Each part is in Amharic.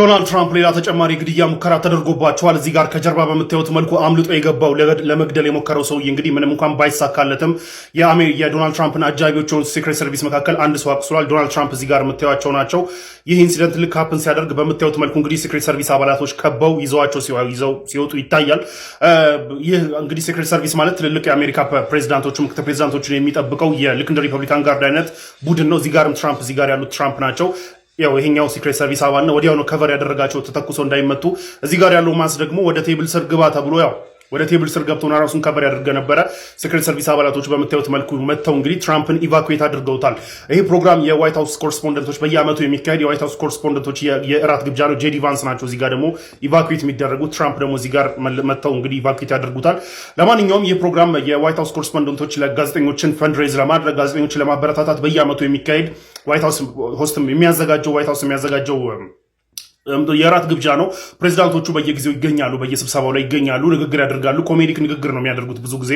ዶናልድ ትራምፕ ሌላ ተጨማሪ ግድያ ሙከራ ተደርጎባቸዋል። እዚህ ጋር ከጀርባ በምታዩት መልኩ አምልጦ የገባው ለመግደል የሞከረው ሰውዬ እንግዲህ ምንም እንኳን ባይሳካለትም የዶናልድ ትራምፕን አጃቢዎች የሆኑት ሲክሬት ሰርቪስ መካከል አንድ ሰው አቁስሏል። ዶናልድ ትራምፕ እዚህ ጋር የምታዩቸው ናቸው። ይህ ኢንሲደንት ልክ ሀፕን ሲያደርግ በምታዩት መልኩ እንግዲህ ሲክሬት ሰርቪስ አባላቶች ከበው ይዘዋቸው ሲወጡ ይታያል። ይህ እንግዲህ ሲክሬት ሰርቪስ ማለት ትልልቅ የአሜሪካ ፕሬዚዳንቶቹ ምክትል ፕሬዚዳንቶችን የሚጠብቀው የልክ እንደ ሪፐብሊካን ጋርድ አይነት ቡድን ነው። እዚህ ጋርም ትራምፕ እዚህ ጋር ያሉት ትራምፕ ናቸው። ያው ይሄኛው ሲክሬት ሰርቪስ አባል ነው። ወዲያው ነው ከቨር ያደረጋቸው ተተኩሶ እንዳይመቱ። እዚህ ጋር ያለው ማስ ደግሞ ወደ ቴብል ስር ግባ ተብሎ ያው ወደ ቴብል ስር ገብቶና ራሱን ከቨር ያደርገ ነበረ። ሲክሬት ሰርቪስ አባላቶች በምታዩት መልኩ መተው እንግዲህ ትራምፕን ኢቫኩዌት አድርገውታል። ይሄ ፕሮግራም የዋይት ሃውስ ኮረስፖንደንቶች በየአመቱ የሚካሄድ የዋይት ሃውስ ኮረስፖንደንቶች የእራት ግብዣ ነው። ጄዲ ቫንስ ናቸው እዚህ ጋር ደግሞ ኢቫኩዌት የሚደረጉት። ትራምፕ ደግሞ እዚህ ጋር መተው እንግዲህ ኢቫኩዌት ያደርጉታል። ለማንኛውም ይህ ፕሮግራም የዋይት ሃውስ ኮረስፖንደንቶች ለጋዜጠኞችን ፈንድሬዝ ለማድረግ ጋዜጠኞችን ለማበረታታት በየአመቱ የሚካሄድ ዋይት ሃውስ የሚያዘጋጀው የራት ግብዣ ነው። ፕሬዚዳንቶቹ በየጊዜው ይገኛሉ፣ በየስብሰባው ላይ ይገኛሉ፣ ንግግር ያደርጋሉ። ኮሜዲክ ንግግር ነው የሚያደርጉት። ብዙ ጊዜ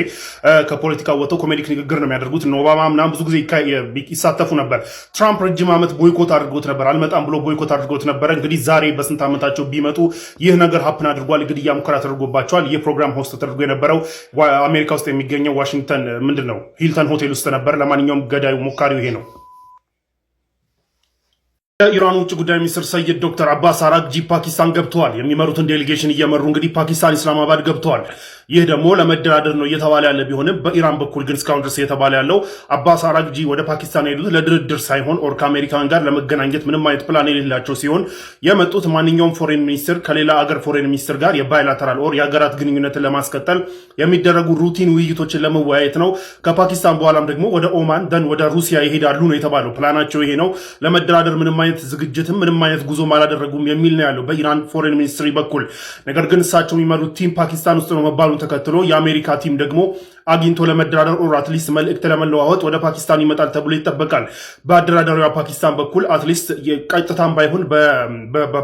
ከፖለቲካ ወጥተው ኮሜዲክ ንግግር ነው የሚያደርጉት። ኦባማ ምናምን ብዙ ጊዜ ይሳተፉ ነበር። ትራምፕ ረጅም ዓመት ቦይኮት አድርጎት ነበር፣ አልመጣም ብሎ ቦይኮት አድርጎት ነበረ። እንግዲህ ዛሬ በስንት ዓመታቸው ቢመጡ ይህ ነገር ሀፕን አድርጓል። ግድያ ሙከራ ተደርጎባቸዋል። ይህ ፕሮግራም ሆስት ተደርጎ የነበረው አሜሪካ ውስጥ የሚገኘው ዋሽንግተን ሂልተን ሆቴል ውስጥ ነበር። ለማንኛውም ገዳዩ ሞካሪው ይሄ ነው። የኢራን ውጭ ጉዳይ ሚኒስትር ሰይድ ዶክተር አባስ አራግጂ ፓኪስታን ገብተዋል። የሚመሩትን ዴሌጌሽን እየመሩ እንግዲህ ፓኪስታን ኢስላማባድ ገብተዋል። ይህ ደግሞ ለመደራደር ነው እየተባለ ያለ ቢሆንም በኢራን በኩል ግን እስካሁን ድረስ እየተባለ ያለው አባስ አራግጂ ወደ ፓኪስታን የሄዱት ለድርድር ሳይሆን ኦር ከአሜሪካን ጋር ለመገናኘት ምንም አይነት ፕላን የሌላቸው ሲሆን የመጡት ማንኛውም ፎሬን ሚኒስትር ከሌላ አገር ፎሬን ሚኒስትር ጋር የባይላተራል ኦር የሀገራት ግንኙነትን ለማስቀጠል የሚደረጉ ሩቲን ውይይቶችን ለመወያየት ነው። ከፓኪስታን በኋላም ደግሞ ወደ ኦማን ደን ወደ ሩሲያ ይሄዳሉ ነው የተባለው። ፕላናቸው ይሄ ነው። ለመደራደር ምንም አይነት ዝግጅትም ምንም አይነት ጉዞም አላደረጉም የሚል ነው ያለው በኢራን ፎሬን ሚኒስትሪ በኩል። ነገር ግን እሳቸው የሚመሩት ቲም ፓኪስታን ውስጥ ነው መባሉን ተከትሎ የአሜሪካ ቲም ደግሞ አግኝቶ ለመደራደር ኦር አትሊስት መልእክት ለመለዋወጥ ወደ ፓኪስታን ይመጣል ተብሎ ይጠበቃል። በአደራዳሪዋ ፓኪስታን በኩል አትሊስት ቀጥታም ባይሆን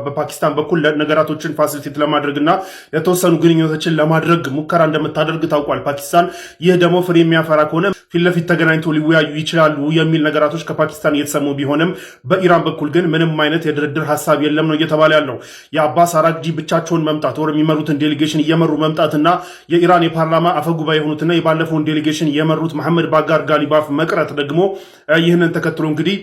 በፓኪስታን በኩል ነገራቶችን ፋሲሊቴት ለማድረግና የተወሰኑ ግንኙነቶችን ለማድረግ ሙከራ እንደምታደርግ ታውቋል ፓኪስታን። ይህ ደግሞ ፍሬ የሚያፈራ ከሆነ ፊት ለፊት ተገናኝቶ ሊወያዩ ይችላሉ የሚል ነገራቶች ከፓኪስታን እየተሰሙ ቢሆንም በኢራን በኩል ግን ምንም አይነት የድርድር ሀሳብ የለም ነው እየተባለ ያለው። የአባስ አራግጂ ብቻቸውን መምጣት ወር የሚመሩትን ዴሌጌሽን እየመሩ መምጣትና የኢራን የፓርላማ አፈጉባኤ የሆኑትና የባለፈውን ዴሌጌሽን የመሩት መሐመድ ባጋር ጋሊባፍ መቅረት ደግሞ ይህንን ተከትሎ እንግዲህ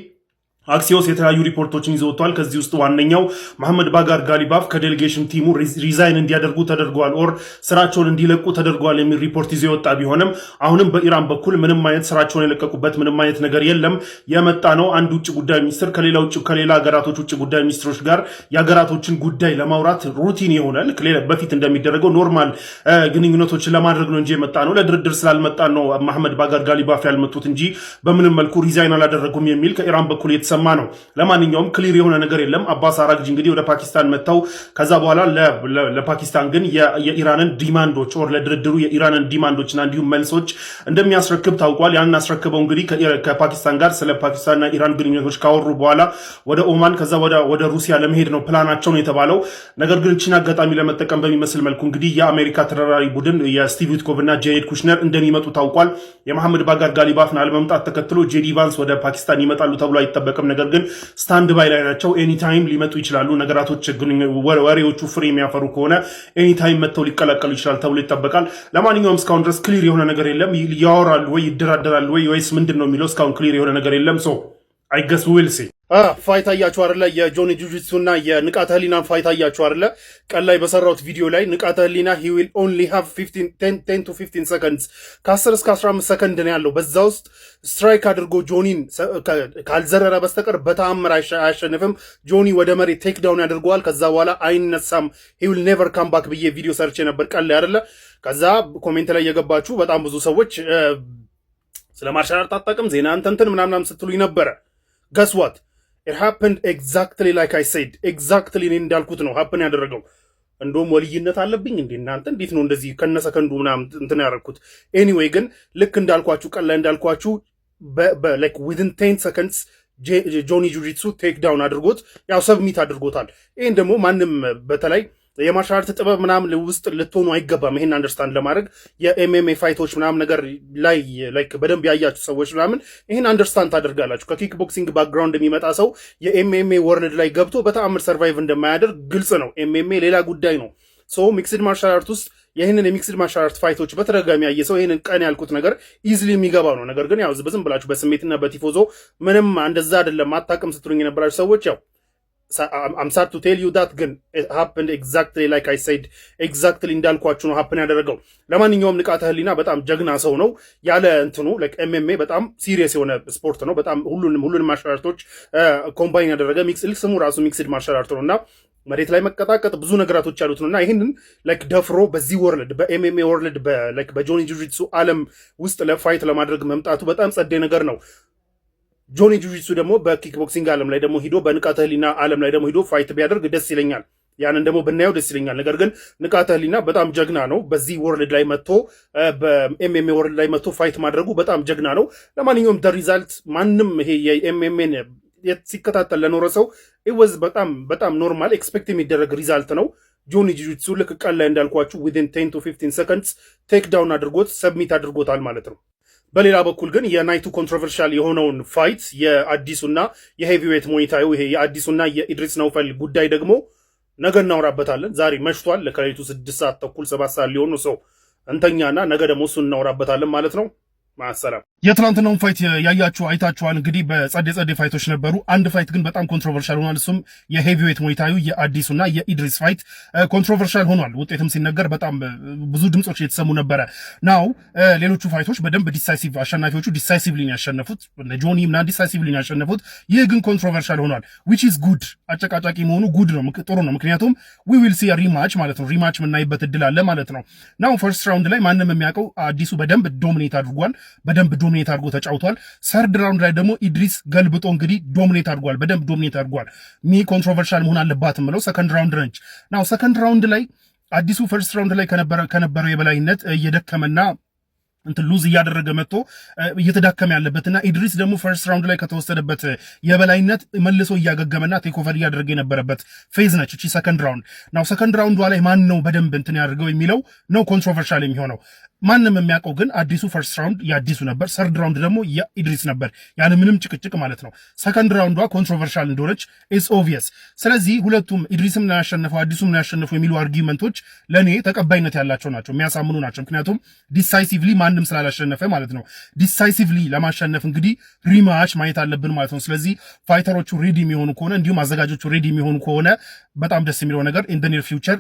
አክሲዮስ የተለያዩ ሪፖርቶችን ይዞ ወጥቷል። ከዚህ ውስጥ ዋነኛው መሐመድ ባጋር ጋሊባፍ ከዴሌጌሽን ቲሙ ሪዛይን እንዲያደርጉ ተደርገዋል ኦር ስራቸውን እንዲለቁ ተደርገዋል የሚል ሪፖርት ይዞ የወጣ ቢሆንም አሁንም በኢራን በኩል ምንም አይነት ስራቸውን የለቀቁበት ምንም አይነት ነገር የለም። የመጣ ነው አንድ ውጭ ጉዳይ ሚኒስትር ከሌላ ሀገራቶች ውጭ ጉዳይ ሚኒስትሮች ጋር የሀገራቶችን ጉዳይ ለማውራት ሩቲን የሆነ በፊት እንደሚደረገው ኖርማል ግንኙነቶችን ለማድረግ ነው እንጂ የመጣ ነው። ለድርድር ስላልመጣ ነው መሐመድ ባጋር ጋሊባፍ ያልመጡት እንጂ በምንም መልኩ ሪዛይን አላደረጉም የሚል ከኢራን በኩል የተሰማ ነው። ለማንኛውም ክሊር የሆነ ነገር የለም። አባስ አራግጂ እንግዲህ ወደ ፓኪስታን መጥተው ከዛ በኋላ ለፓኪስታን ግን የኢራንን ዲማንዶች ኦር ለድርድሩ የኢራንን ዲማንዶችና እንዲሁም መልሶች እንደሚያስረክብ ታውቋል። ያንን አስረክበው እንግዲህ ከፓኪስታን ጋር ስለ ፓኪስታንና ኢራን ግንኙነቶች ካወሩ በኋላ ወደ ኦማን ከዛ ወደ ሩሲያ ለመሄድ ነው ፕላናቸው ነው የተባለው። ነገር ግን እቺን አጋጣሚ ለመጠቀም በሚመስል መልኩ እንግዲህ የአሜሪካ ተደራዳሪ ቡድን የስቲቭ ዊትኮቭ እና ጄሬድ ኩሽነር እንደሚመጡ ታውቋል። የመሐመድ ባጋር ጋሊባፍን አለመምጣት ተከትሎ ጄዲ ቫንስ ወደ ፓኪስታን ይመጣሉ ተብሎ አይጠበቅም። ነገር ግን ስታንድ ባይ ላይ ናቸው። ኤኒታይም ሊመጡ ይችላሉ። ነገራቶች ወሬዎቹ ፍሬ የሚያፈሩ ከሆነ ኤኒታይም መጥተው ሊቀላቀሉ ይችላል ተብሎ ይጠበቃል። ለማንኛውም እስካሁን ድረስ ክሊር የሆነ ነገር የለም። ያወራሉ ወይ ይደራደራሉ ወይስ ምንድን ነው የሚለው እስካሁን ክሊር የሆነ ነገር የለም። ሶ አይ ገስ ዊል ሲ ፋይት አያችሁ አይደለ? የጆኒ ጁጂትሱ እና የንቃተ ህሊና ፋይት አያችሁ አይደለ? ቀን ላይ በሰራሁት ቪዲዮ ላይ ንቃተ ህሊና he will only have 10 to 15 seconds ከ10 እስከ 15 ሰከንድ ነው ያለው። በዛ ውስጥ ስትራይክ አድርጎ ጆኒን ካልዘረረ በስተቀር በተአምር አያሸንፍም። ጆኒ ወደ መሬት ቴክ ዳውን ያደርገዋል። ከዛ በኋላ አይነሳም። he will never come back ብዬ ቪዲዮ ሰርቼ ነበር ቀን ላይ አይደለ? ከዛ ኮሜንት ላይ የገባችሁ በጣም ብዙ ሰዎች ስለ ማርሻል አርት አታውቅም ዜና እንትን ምናምን ስትሉኝ ነበረ። guess what it happened exactly like I said exactly እኔ እንዳልኩት ነው happen ያደረገው። እንደውም ወልይነት አለብኝ እንዴ እናንተ? እንዴት ነው እንደዚህ ከነሰከንዱ ምናምን እንትን ያደረኩት? ኤኒዌይ ግን ልክ እንዳልኳችሁ ቀን ላይ እንዳልኳችሁ like within 10 seconds ጆኒ ጁጂትሱ ቴክ ዳውን አድርጎት ያው ሰብሚት አድርጎታል። ይሄን ደግሞ ማንም በተለይ የማርሻል አርት ጥበብ ምናምን ውስጥ ልትሆኑ አይገባም። ይሄን አንደርስታንድ ለማድረግ የኤምኤምኤ ፋይቶች ምናምን ነገር ላይ ላይክ በደንብ ያያችሁ ሰዎች ምናምን ይሄን አንደርስታንድ ታደርጋላችሁ። ከኪክ ቦክሲንግ ባክግራውንድ የሚመጣ ሰው የኤምኤምኤ ወርልድ ላይ ገብቶ በተአምር ሰርቫይቭ እንደማያደርግ ግልጽ ነው። ኤምኤምኤ ሌላ ጉዳይ ነው። ሶ ሚክስድ ማርሻል አርት ውስጥ ይህንን የሚክስድ ማርሻል አርት ፋይቶች በተደጋጋሚ ያየ ሰው ይህንን ቀን ያልኩት ነገር ኢዝሊ የሚገባው ነው። ነገር ግን ያው ዝም ብላችሁ በስሜትና በቲፎዞ ምንም እንደዛ አይደለም አታውቅም ስትሉኝ የነበራችሁ ሰዎች ያው I'm sad to tell you that ግን it happened exactly like I said exactly እንዳልኳችሁ ነው happen ያደረገው። ለማንኛውም ንቃተ ህሊና በጣም ጀግና ሰው ነው። ያለ እንትኑ like MMA በጣም ሲሪየስ የሆነ ስፖርት ነው። በጣም ሁሉንም ማርሻል አርቶች ኮምባይን ያደረገ ስሙ ራሱ ሚክስድ ማርሻል አርት ነውና መሬት ላይ መቀጣቀጥ ብዙ ነገራቶች ያሉት ነውና ይህንን ላይክ ደፍሮ በዚህ ወርልድ በኤምኤምኤ ወርልድ ላይክ በጆኒ ጁጂትሱ ዓለም ውስጥ ለፋይት ለማድረግ መምጣቱ በጣም ጸዴ ነገር ነው። ጆኒ ጁጂትሱ ደግሞ በኪክ ቦክሲንግ ዓለም ላይ ደግሞ ሂዶ በንቃተ ህሊና ዓለም ላይ ደግሞ ሂዶ ፋይት ቢያደርግ ደስ ይለኛል። ያንን ደግሞ ብናየው ደስ ይለኛል። ነገር ግን ንቃተ ህሊና በጣም ጀግና ነው። በዚህ ወርልድ ላይ መጥቶ በኤምኤምኤ ወርልድ ላይ መጥቶ ፋይት ማድረጉ በጣም ጀግና ነው። ለማንኛውም ደ ሪዛልት ማንም ይሄ የኤምኤምኤን ሲከታተል ለኖረ ሰው ኢወዝ በጣም ኖርማል ኤክስፔክት የሚደረግ ሪዛልት ነው። ጆኒ ጁጂትሱ ልክ ቀን ላይ እንዳልኳችሁ ዊዝን 10 to 15 seconds ቴክ ዳውን አድርጎት ሰብሚት አድርጎታል ማለት ነው። በሌላ በኩል ግን የናይቱ ኮንትሮቨርሻል የሆነውን ፋይት የአዲሱና የሄቪዌት ሞይታዩ ይሄ የአዲሱና የኢድሪስ ነውፈል ጉዳይ ደግሞ ነገ እናወራበታለን። ዛሬ መሽቷል። ከሌሊቱ 6 ሰዓት ተኩል 7 ሰዓት ሊሆኑ ሰው እንተኛና ነገ ደግሞ እሱን እናወራበታለን ማለት ነው። ማሰላም የትላንትናውን ፋይት ያያችሁ አይታችኋል። እንግዲህ በጸዴ ፋይቶች ነበሩ። አንድ ፋይት ግን በጣም ኮንትሮቨርሻል ሆኗል። እሱም የሄቪዌት ሞይታዩ የአዲሱና የኢድሪስ ፋይት ኮንትሮቨርሻል ሆኗል። ውጤትም ሲነገር በጣም ብዙ ድምጾች የተሰሙ ነበረ። ናው ሌሎቹ ፋይቶች በደንብ ዲሳይሲቭ አሸናፊዎቹ ዲሳይሲቭሊ ያሸነፉት ጆኒ እና ዲሳይሲቭሊ ያሸነፉት። ይህ ግን ኮንትሮቨርሻል ሆኗል which is good። አጨቃጫቂ መሆኑ ጉድ ነው፣ ጥሩ ነው። ምክንያቱም we will see a rematch ማለት ነው። ሪማች የምናይበት እድል አለ ማለት ነው። ናው ፈርስት ራውንድ ላይ ማንም የሚያውቀው አዲሱ በደንብ ዶሚኔት አድርጓል። በደንብ ዶሚኔት አድርጎ ተጫውቷል። ሰርድ ራውንድ ላይ ደግሞ ኢድሪስ ገልብጦ እንግዲህ ዶሚኔት አድርጓል። በደንብ ዶሚኔት አድርጓል። ኮንትሮቨርሻል መሆን አለባት የምለው ሰከንድ ራውንድ ነች። ናው ሰከንድ ራውንድ ላይ አዲሱ ፈርስት ራውንድ ላይ ከነበረው የበላይነት እየደከመና እንትን ሉዝ እያደረገ መጥቶ እየተዳከመ ያለበትና ኢድሪስ ደግሞ ፈርስት ራውንድ ላይ ከተወሰደበት የበላይነት መልሶ እያገገመና ቴክኦቨር እያደረገ የነበረበት ፌዝ ነች እቺ ሰከንድ ራውንድ። ናው ሰከንድ ራውንዷ ላይ ማን ነው በደንብ እንትን ያደርገው የሚለው ነው ኮንትሮቨርሻል የሚሆነው። ማንም የሚያውቀው ግን አዲሱ ፈርስት ራውንድ የአዲሱ ነበር፣ ሰርድ ራውንድ ደግሞ የኢድሪስ ነበር፣ ያለ ምንም ጭቅጭቅ ማለት ነው። ሰከንድ ራውንዷ ኮንትሮቨርሻል እንደሆነች ኢትስ ኦብቪየስ። ስለዚህ ሁለቱም ኢድሪስም ነው ያሸነፈው አዲሱም ነው ያሸነፈው የሚሉ አርጊመንቶች ለኔ ተቀባይነት ያላቸው ናቸው፣ የሚያሳምኑ ናቸው። ምክንያቱም ዲሳይሲቭሊ ማንም ስላላሸነፈ ማለት ነው። ዲሳይሲቭሊ ለማሸነፍ እንግዲህ ሪማች ማየት አለብን ማለት ነው። ስለዚህ ፋይተሮቹ ሬዲ የሚሆኑ ከሆነ እንዲሁም አዘጋጆቹ ሬዲ የሚሆኑ ከሆነ በጣም ደስ የሚለው ነገር ኢን ዘ ኒር ፊውቸር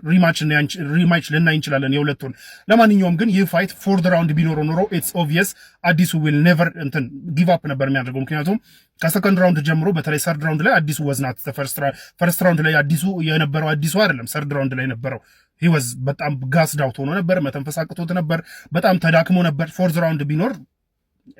ሪማች ልናይ እንችላለን የሁለቱን። ለማንኛውም ግን ይህ ፋይት ፎርድ ራውንድ ቢኖረው ኖሮ ኢትስ ኦብቪየስ አዲሱ ዊል ኔቨር እንትን ጊቭ አፕ ነበር የሚያደርገው። ምክንያቱም ከሰከንድ ራውንድ ጀምሮ በተለይ ሰርድ ራውንድ ላይ አዲሱ ወዝናት ፈርስት ራውንድ ላይ አዲሱ የነበረው አዲሱ አይደለም፣ ሰርድ ራውንድ ላይ ነበረው ሂወዝ በጣም ጋስ ዳውት ሆኖ ነበር፣ መተንፈስ አቅቶት ነበር፣ በጣም ተዳክሞ ነበር። ፎርዝ ራውንድ ቢኖር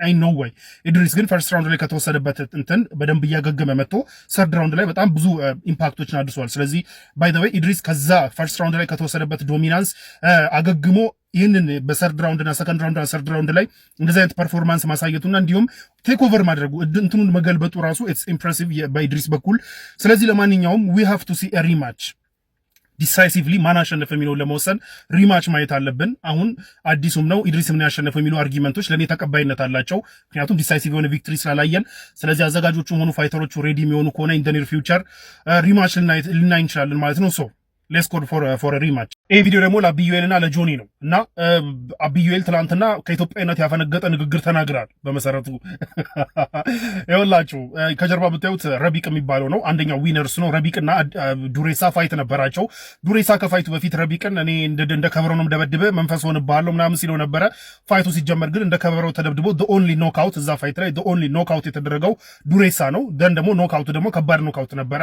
አይ ኖ ወይ። ኢድሪስ ግን ፈርስት ራውንድ ላይ ከተወሰደበት እንትን በደንብ እያገገመ መጥቶ ሰርድ ራውንድ ላይ በጣም ብዙ ኢምፓክቶችን አድርሷል። ስለዚህ ባይ ዘ ወይ ኢድሪስ ከዛ ፈርስት ራውንድ ላይ ከተወሰደበት ዶሚናንስ አገግሞ ይህንን በሰርድ ራውንድ እና ሰከንድ ራውንድ እና ሰርድ ራውንድ ላይ እንደዚህ አይነት ፐርፎርማንስ ማሳየቱና እንዲሁም ቴክ ኦቨር ማድረጉ እንትኑን መገልበጡ ራሱ ኢትስ ኢምፕሬሲቭ በኢድሪስ በኩል። ስለዚህ ለማንኛውም ዊ ሃቭ ቱ ሲ ኤ ሪማች ዲሳይሲቭሊ ማን አሸነፈ የሚለውን ለመወሰን ሪማች ማየት አለብን። አሁን አዲሱም ነው ኢድሪስም ነው ያሸነፈው የሚሉ አርጊመንቶች ለእኔ ተቀባይነት አላቸው፣ ምክንያቱም ዲሳይሲቭ የሆነ ቪክትሪ ስላላየን። ስለዚህ አዘጋጆቹም ሆኑ ፋይተሮቹ ሬዲ የሚሆኑ ከሆነ ኢን ዘ ኒር ፊውቸር ሪማች ልናይ እንችላለን ማለት ነው። ሶ ሌትስ ጎ ፎር ሪማች። ይህ ቪዲዮ ደግሞ ለአብዩኤል እና ለጆኒ ነው እና አብዩኤል ትላንትና ከኢትዮጵያዊነት ያፈነገጠ ንግግር ተናግራል። በመሰረቱ ይኸውላችሁ ከጀርባ ብታዩት ረቢቅ የሚባለው ነው አንደኛው ዊነርስ ነው። ረቢቅና ዱሬሳ ፋይት ነበራቸው። ዱሬሳ ከፋይቱ በፊት ረቢቅን እኔ እንደ ከበረው ነው ደበድበ መንፈስ ሆንብሃለሁ ምናምን ሲለው ነበረ። ፋይቱ ሲጀመር ግን እንደ ከበረው ተደብድቦ ኦንሊ ኖክአውት እዛ ፋይት ላይ ኦንሊ ኖክአውት የተደረገው ዱሬሳ ነው። ደን ደግሞ ኖክአውቱ ደግሞ ከባድ ኖክአውት ነበረ።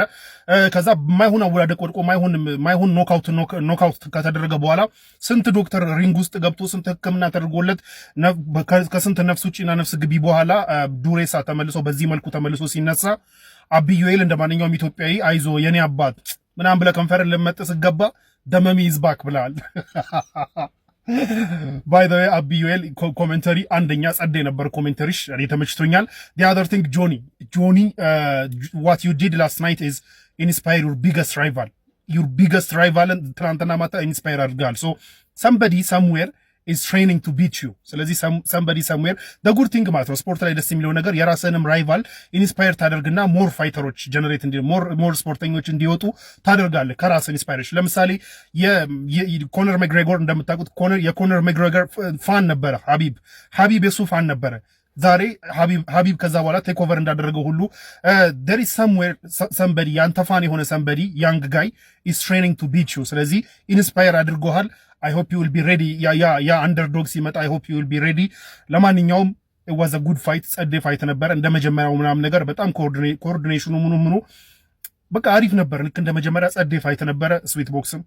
ከዛ ማይሆን አወዳደቅ ወድቆ ማይሆን ኖክአውት ከተደረገ በኋላ ስንት ዶክተር ሪንግ ውስጥ ገብቶ ስንት ሕክምና ተደርጎለት ከስንት ነፍስ ውጭና ነፍስ ግቢ በኋላ ዱሬሳ ተመልሶ በዚህ መልኩ ተመልሶ ሲነሳ አብዩኤል እንደ ማንኛውም ኢትዮጵያዊ አይዞ የኔ አባት ምናምን ብለህ ከንፈርን ለመጥ ስገባ ደመሚ ይዝባክ ብለሃል። ባይ ዘ ዌይ አብዩኤል ኮሜንተሪ አንደኛ ጸደ የነበር ኮሜንተሪሽ እኔ ተመችቶኛል። the other thing ጆኒ what you did last night is inspire your biggest rival your biggest rival ትናንትና ማታ ኢንስፓየር አድርጋል። ሶ somebody somewhere is training to beat you። ስለዚህ somebody somewhere the good thing ማለት ነው ስፖርት ላይ ደስ የሚለው ነገር የራስንም ራይቫል ኢንስፓየር ታደርግና ሞር ፋይተሮች ጀነሬት ሞር ስፖርተኞች እንዲወጡ ታደርጋለህ ከራስ ኢንስፓይሬሽን። ለምሳሌ የኮነር ሜግሬጎር እንደምታውቁት የኮነር ሜግሬጎር ፋን ነበረ ሀቢብ የሱ ፋን ነበረ። ዛሬ ሀቢብ ከዛ በኋላ ቴክ ኦቨር እንዳደረገው ሁሉ there is somewhere somebody ያንተ ፋን የሆነ somebody young guy is training to beat you። ስለዚህ ኢንስፓየር አድርጎሃል። I hope you will be ready። ያ አንደርዶግ ሲመጣ I hope you will be ready። ለማንኛውም it was a good fight። ጸዴ ፋይት ነበር እንደ መጀመሪያው ምናምን ነገር በጣም ኮኦርዲኔሽኑ ምኑ በቃ አሪፍ ነበር። ልክ እንደ መጀመሪያ ጸዴ ፋይት ነበረ። ስዊት ቦክስም